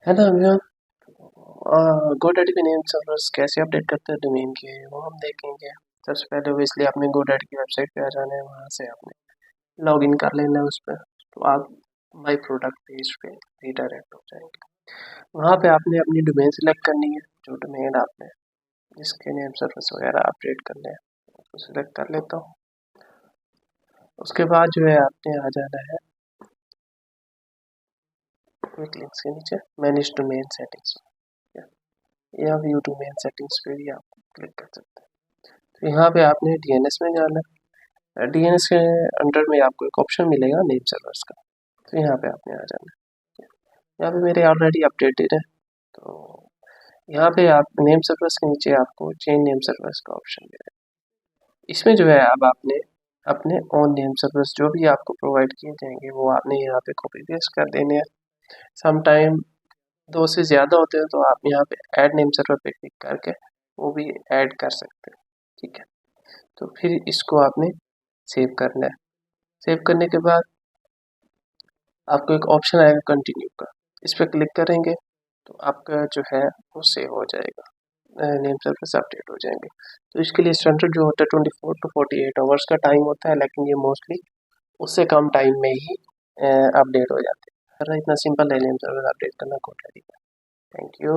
है ना अभियान। GoDaddy के नेम सर्वर्स कैसे अपडेट करते हैं डोमेन के, वो हम देखेंगे। सबसे पहले ऑब्वियसली आपने GoDaddy की वेबसाइट पे आ जाना है, वहाँ से आपने लॉगिन कर लेना है उस पर, तो आप माई प्रोडक्ट पेज पे रीडायरेक्ट हो जाएंगे। वहाँ पे आपने अपनी डोमेन सेलेक्ट करनी है, जो डोमेन आपने जिसके नेम सर्विस वगैरह अपडेट करने हैं उसको सिलेक्ट कर लेता हूँ। उसके बाद जो है आपने आ जाना है क्विक लिंक्स के नीचे मैनेज डोमेन सेटिंग्स या व्यू डोमेन सेटिंग्स पे भी आप क्लिक कर सकते हैं। तो यहाँ पे आपने DNS में जाना है। DNS के अंडर में आपको एक ऑप्शन मिलेगा नेम सर्वर्स का, तो यहाँ पे आपने आ जाना है। यहाँ पे मेरे ऑलरेडी अपडेटेड है, तो यहाँ पे आप नेम सर्वर्स के नीचे आपको चेंज नेम सर्वर्स का ऑप्शन मिलेगा। इसमें जो है अब आपने अपने ऑन नेम सर्वर्स जो भी आपको प्रोवाइड किए जाएंगे वो आपने यहाँ पे कॉपी पेस्ट कर देने हैं। सम टाइम 2 से ज़्यादा होते हैं तो आप यहाँ पे ऐड नेम सर्वर पे क्लिक करके वो भी ऐड कर सकते हैं, ठीक है। तो फिर इसको आपने सेव करना है। सेव करने के बाद आपको एक ऑप्शन आएगा कंटिन्यू का, इस पर क्लिक करेंगे तो आपका जो है वो सेव हो जाएगा, नेम सर्विस अपडेट हो जाएंगे। तो इसके लिए स्टैंडर्ड जो होता है 24 to 48 आवर्स का टाइम होता है, लेकिन ये मोस्टली उससे कम टाइम में ही अपडेट हो जाते हैं। इतना सिंपल है नेम सर्विस अपडेट करना GoDaddy का। Thank you.